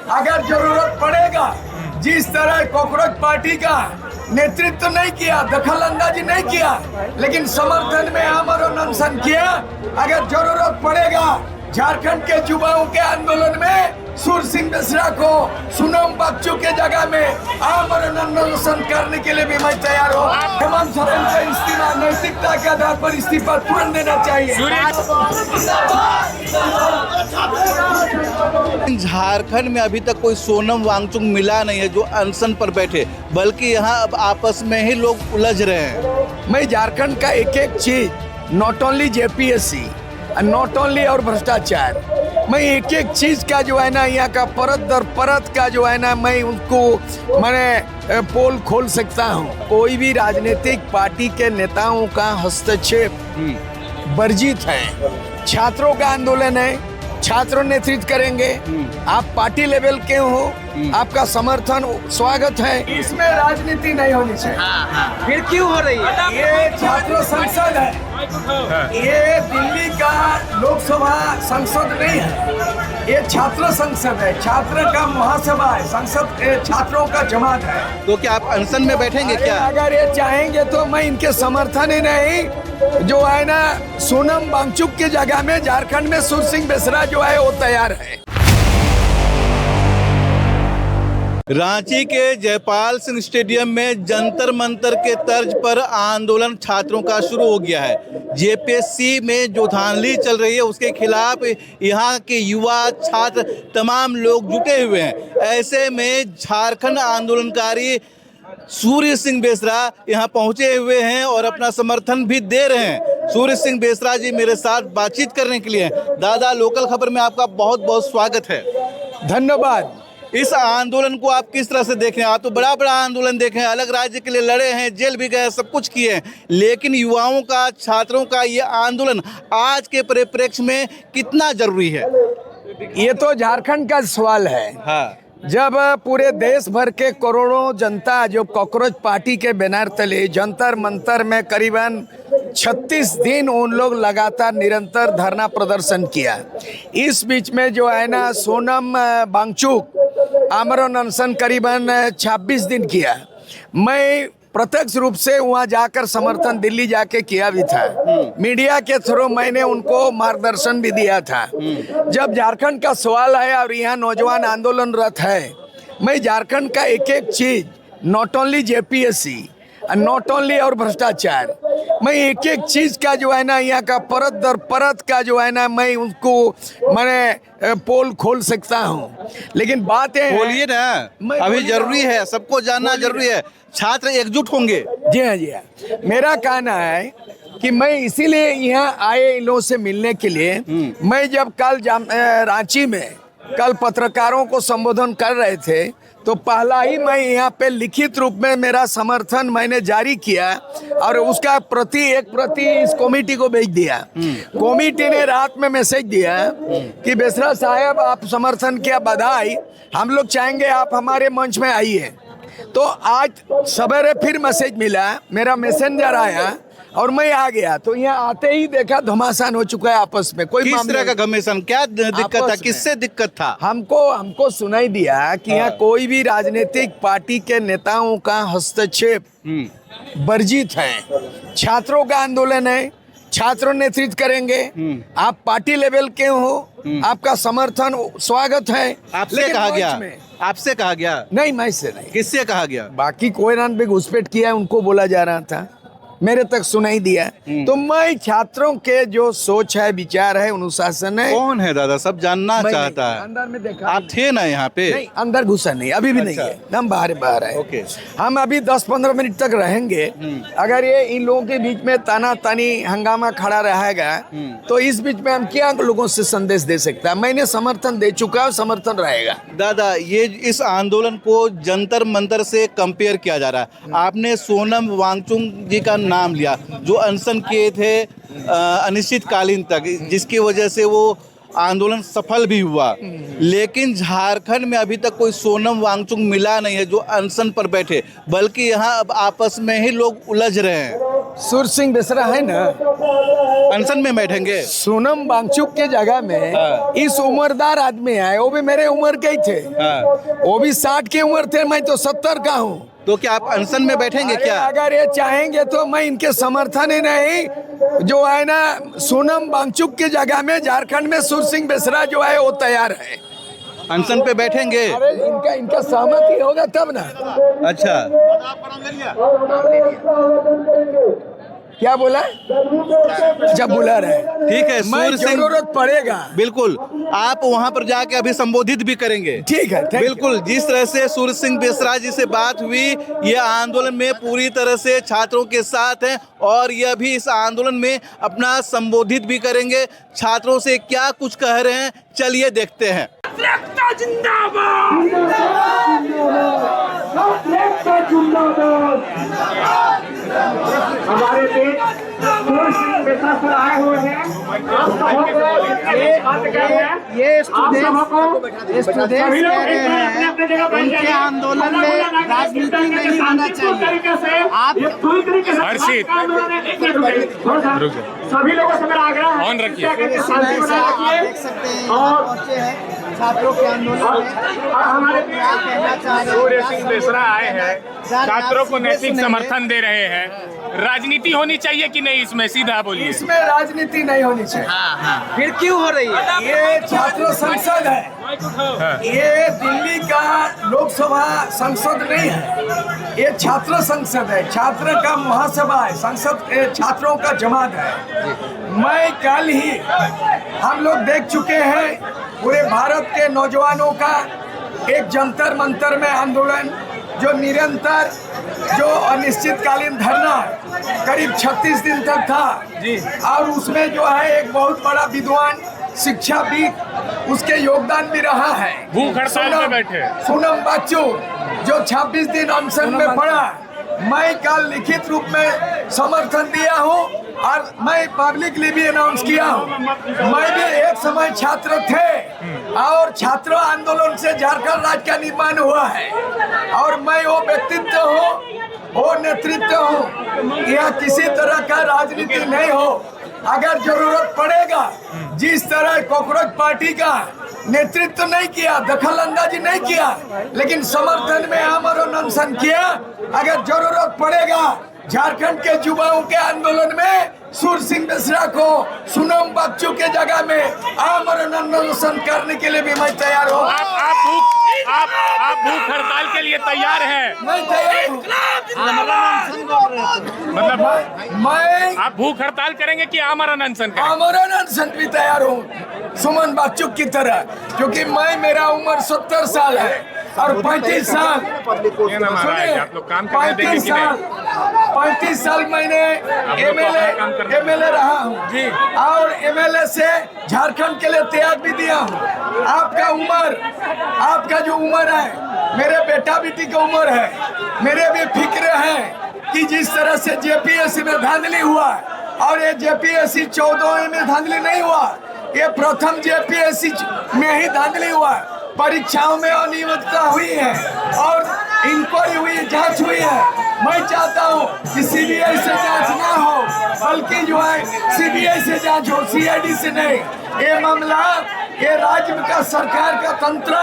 अगर जरूरत पड़ेगा, जिस तरह कॉकरोच पार्टी का नेतृत्व नहीं किया, दखल अंदाजी नहीं किया, लेकिन समर्थन में आमरण अनशन किया। अगर जरूरत पड़ेगा झारखंड के युवाओं के आंदोलन में सूर सिंह बेसरा को सोनम वांगचुक के जगह में आमरण अनशन करने के लिए भी मैं तैयार हूँ। हेमंत सोरेन का इस्तीफा नैतिकता के आधार पर इस्तीफा तुरंत देना चाहिए। झारखंड में अभी तक कोई सोनम वांगचुक मिला नहीं है जो अनशन पर बैठे, बल्कि यहाँ अब आपस में ही लोग उलझ रहे हैं। मैं झारखंड का एक एक चीज, not only JPSC, not only और भ्रष्टाचार, मैं एक एक चीज का जो है ना यहाँ का परत दर परत का जो है ना मैं उनको मैंने पोल खोल सकता हूँ। कोई भी राजनीतिक पार्टी के नेताओं का हस्तक्षेप वर्जित है। छात्रों का आंदोलन है, छात्र नेतृत्व करेंगे। आप पार्टी लेवल के हो, आपका समर्थन स्वागत है। इसमें राजनीति नहीं होनी चाहिए। फिर क्यों हो रही है? ये छात्र संसद है, ये दिल्ली का लोकसभा संसद नहीं है, ये छात्र संसद है, छात्र का महासभा है, संसद छात्रों का जमात है। तो क्या आप अनशन में बैठेंगे क्या? अगर ये चाहेंगे तो मैं इनके समर्थन ही नहीं, जो है ना सोनम वांगचुक की जगह में झारखंड में सूर सिंह बेसरा जो है वो तैयार है। रांची के जयपाल सिंह स्टेडियम में जंतर मंतर के तर्ज पर आंदोलन छात्रों का शुरू हो गया है। जेपीएससी में जो धांधली चल रही है उसके खिलाफ यहाँ के युवा छात्र तमाम लोग जुटे हुए हैं। ऐसे में झारखंड आंदोलनकारी सूर्य सिंह बेसरा यहाँ पहुँचे हुए हैं और अपना समर्थन भी दे रहे हैं। सूर्य सिंह बेसरा जी मेरे साथ बातचीत करने के लिए। दादा, लोकल खबर में आपका बहुत बहुत स्वागत है। धन्यवाद। इस आंदोलन को आप किस तरह से देख रहे हैं? आप तो बड़ा बड़ा आंदोलन देखे हैं, अलग राज्य के लिए लड़े हैं, जेल भी गए, सब कुछ किए हैं, लेकिन युवाओं का, छात्रों का ये आंदोलन आज के परिप्रेक्ष्य में कितना जरूरी है? ये तो झारखंड का सवाल है। हाँ। जब पूरे देश भर के करोड़ों जनता जो कॉकरोच पार्टी के बैनर तले जंतर मंतर में करीबन 36 दिन उन लोग लगातार निरंतर धरना प्रदर्शन किया। इस बीच में जो है ना सोनम वांगचुक आमरण अनशन करीबन 26 दिन किया। मैं प्रत्यक्ष रूप से वहां जाकर समर्थन दिल्ली जाके किया भी था। मीडिया के थ्रू मैंने उनको मार्गदर्शन भी दिया था। जब झारखंड का सवाल है और यहाँ नौजवान आंदोलनरत है, मैं झारखंड का एक एक चीज, not only JPSC, not only और भ्रष्टाचार, मैं एक एक चीज का जो है ना यहाँ का परत दर परत का जो है ना मैं उनको मैंने पोल खोल सकता हूँ। लेकिन बात है, बोलिए ना, अभी जरूरी है, सबको जानना जरूरी है। छात्र एकजुट होंगे। जी हाँ, जी हाँ। मेरा कहना है कि मैं इसीलिए यहाँ आए इन लोगों से मिलने के लिए। मैं जब कल रांची में कल पत्रकारों को संबोधन कर रहे थे तो पहला ही मैं यहाँ पे लिखित रूप में मेरा समर्थन मैंने जारी किया और उसका एक प्रति इस कमेटी को भेज दिया। कमेटी ने रात में मैसेज दिया कि बेसरा साहब आप समर्थन किया, बधाई, हम लोग चाहेंगे आप हमारे मंच में आइए। तो आज सवेरे फिर मैसेज मिला, मेरा मैसेंजर आया और मैं आ गया। तो यहाँ आते ही देखा घमासान हो चुका है आपस में। कोई किस तरह का घमासान? क्या दिक्कत था? किससे दिक्कत था? हमको सुनाई दिया कि यहाँ कोई भी राजनीतिक पार्टी के नेताओं का हस्तक्षेप वर्जित है। छात्रों का आंदोलन है, छात्र नेतृत्व करेंगे। आप पार्टी लेवल के हो, आपका समर्थन स्वागत है। आपसे कहा गया? आपसे कहा गया? नहीं, मैं से नहीं। किससे कहा गया? बाकी कोई रन पे घुसपैठ किया है उनको बोला जा रहा था, मेरे तक सुनाई दिया। तो मैं छात्रों के जो सोच है, विचार है, अनुशासन है। कौन है दादा? सब जानना चाहता है। अंदर में देखा आप थे ना यहाँ पे? नहीं, अंदर घुसा नहीं, अभी भी नहीं है, हम बाहर है। ओके। हम अभी 10-15 मिनट तक रहेंगे। अगर ये इन लोगों के बीच में ताना तानी हंगामा खड़ा रहेगा तो इस बीच में हम क्या लोगों से संदेश दे सकता है? मैंने समर्थन दे चुका है, समर्थन रहेगा। दादा, ये इस आंदोलन को जंतर मंतर से कंपेयर किया जा रहा है। आपने सोनम वांगचुक जी का नाम लिया जो अनशन किए थे अनिश्चितकालीन तक, जिसकी वजह से वो आंदोलन सफल भी हुआ, लेकिन झारखंड में अभी तक कोई सोनम वांगचुक मिला नहीं है जो अनशन पर बैठे, बल्कि यहाँ अब आपस में ही लोग उलझ रहे हैं। सुर सिंह बेसरा है ना, अनशन में बैठेंगे? सोनम वांगचुक के जगह में हाँ। इस उम्रदार आदमी है, वो भी मेरे उम्र के ही थे, हाँ। वो भी 60 की उम्र थे, मैं तो 70 का हूँ। तो क्या आप अनशन में बैठेंगे अरे क्या? अगर ये चाहेंगे तो मैं इनके समर्थन ही नहीं, जो है ना सोनम वांगचुक की जगह में झारखंड में सुर सिंह बेसरा जो है वो तैयार है। अनशन पे बैठेंगे? अरे इनका सहमति होगा तब ना। अच्छा, क्या बोला? जब बुला रहे ठीक है। मैं सुर सिंह, जरूरत पड़ेगा बिल्कुल आप वहां पर जाके अभी संबोधित भी करेंगे। ठीक है, thank you। बिल्कुल, जिस तरह से सुर सिंह बेसरा जी से बात हुई, ये आंदोलन में पूरी तरह से छात्रों के साथ हैं और यह भी इस आंदोलन में अपना संबोधित भी करेंगे। छात्रों से क्या कुछ कह रहे हैं, चलिए देखते हैं। हमारे देश सुर सिंह बेसरा सर आए हुए हैं। ये स्टूडेंट्स कह रहे हैं उनके आंदोलन में राजनीति नहीं होना चाहिए। आप हर्षित सभी लोगों से मेरा आग्रह है, आप देख सकते हैं यहाँ पहुंचे हैं छात्रों के आंदोलन में। और हमारे क्या कहना चाह रहे हैं? सूर्य सिंह बेसरा आए हैं, छात्रों को नैतिक समर्थन दे रहे हैं। राजनीति होनी चाहिए कि नहीं इसमें, सीधा बोलिए। इसमें राजनीति नहीं होनी चाहिए। फिर क्यों हो रही है? ये छात्र संसद है, ये दिल्ली का लोकसभा संसद नहीं है, ये छात्र संसद है, छात्र का महासभा है, संसद छात्रों का जमात है। मैं कल ही हम लोग देख चुके हैं पूरे भारत के नौजवानों का एक जंतर मंतर में आंदोलन, जो निरंतर, जो अनिश्चितकालीन धरना करीब 36 दिन तक था, और उसमें जो है एक बहुत बड़ा विद्वान शिक्षाविद उसके योगदान भी रहा है। भूख हड़ताल पे बैठे सोनम वांगचुक जो 26 दिन अनशन में पड़ा, मैं कल लिखित रूप में समर्थन दिया हूँ और मैं पब्लिकली भी अनाउंस किया हूँ। मैं भी एक समय छात्र थे और छात्र आंदोलन से झारखंड राज्य का निर्माण हुआ है, और मैं वो व्यक्तित्व हूँ, वो नेतृत्व हूँ, यह किसी तरह का राजनीति नहीं हो। अगर जरूरत पड़ेगा, जिस तरह कॉकरोच पार्टी का नेतृत्व नहीं किया, दखल अंदाजी नहीं किया, लेकिन समर्थन में आमरण अनशन किया, अगर जरूरत पड़ेगा झारखंड के युवाओं के आंदोलन में सुर सिंह बेसरा को सोनम वांगचुक के जगह में आमरण अनशन करने के लिए भी मैं तैयार हूँ। आप भूख हड़ताल के लिए तैयार हैं? मैं तैयार हूँ। मतलब मैं आप भूख हड़ताल करेंगे कि आमरण अनशन करेंगे? आमरण अनशन भी तैयार हूँ सुमन वांगचुक की तरह, क्योंकि मेरा उम्र 70 साल है और 35 साल, ये ना महाराज, आप लोग काम करने देंगे कि नहीं? 35 साल मैंने एमएलए रहा हूँ जी, और एमएलए से झारखंड के लिए त्याग भी दिया हूँ। आपका जो उम्र है, मेरे बेटा बेटी की उम्र है, मेरे भी फिक्र है कि जिस तरह से जेपीएससी में धांधली हुआ, और ये जेपीएससी 14 में धांधली नहीं हुआ, ये प्रथम जेपीएससी में ही धांधली हुआ। परीक्षाओं में अनियमितता हुई है और इंक्वायरी हुई, जांच हुई है। मैं चाहता हूं कि सीबीआई से जांच ना हो, बल्कि जो है सीबीआई से जांच हो, सीआईडी से नहीं। ये मामला, ये राज्य का सरकार का तंत्र,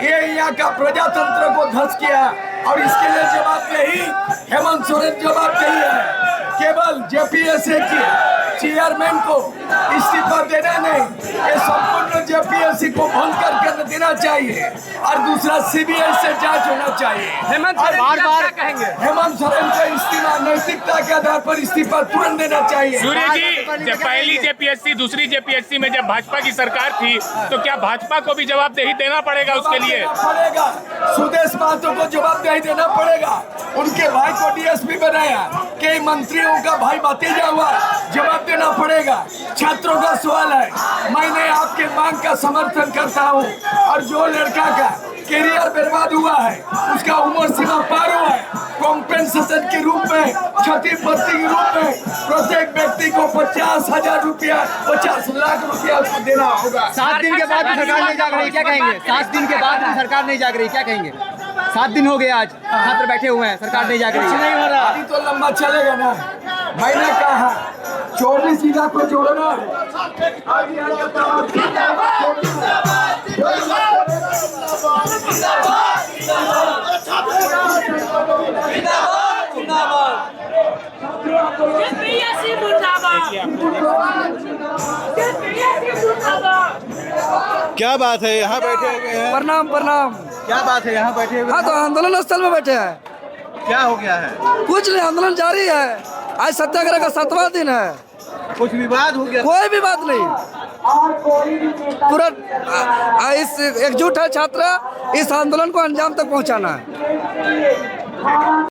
ये यहाँ का प्रजातंत्र को ध्वस्त किया, और इसके लिए जवाबदेही हेमंत सोरेन जवाबदेही है। केवल जेपीएससी के चेयरमैन को इस्तीफा देना नहीं, ये संपूर्ण जेपीएससी को भंग करके देना चाहिए, और दूसरा सीबीआई से जांच होना चाहिए। हेमंत बार कहेंगे हेमंत सोरेन को इस्तीफा, नैतिकता के आधार पर इस्तीफा तुरंत देना चाहिए। सूर्य जी, जब पहली जेपीएससी, दूसरी जेपीएससी में जब भाजपा की सरकार थी, तो क्या भाजपा को भी जवाबदेही देना पड़ेगा उसके लिए? पड़ेगा, सुदेश महतो को जवाबदेही देना पड़ेगा। उनके भाई को डीएसपी बनाया, कई मंत्रियों का भाई भतीजा हुआ, जवाब देना पड़ेगा। छात्रों का सवाल है, मैंने आपके मांग का समर्थन करता हूं, और जो लड़का का कैरियर बर्बाद हुआ है, उसका उम्र सीमा पार हुआ है, कॉम्पेंसेशन के रूप में, क्षतिपूर्ति के रूप में प्रत्येक व्यक्ति को 50,000 रुपया, 50 लाख रुपया उसको देना होगा। 7 दिन के बाद भी सरकार नहीं जाग रही, क्या कहेंगे? 7 दिन के बाद भी सरकार नहीं जाग रही, क्या कहेंगे? 7 दिन हो गए आज, छात्र बैठे हुए हैं, सरकार नहीं जाग रही। नहीं हो रहा, अभी तो लंबा चलेगा ना। मैंने कहा 24 जिला को जोड़ना क्या बात है, यहाँ बैठे हुए हैं? प्रणाम प्रणाम। क्या बात है, यहाँ बैठे हुए हाँ तो आंदोलन स्थल में बैठे हैं। क्या हो गया है? कुछ नहीं, आंदोलन जारी है। आज सत्याग्रह का 7वां दिन है। कुछ विवाद हो गया? कोई भी बात नहीं, पूरा इस एकजुट है छात्र इस आंदोलन को अंजाम तक पहुंचाना है।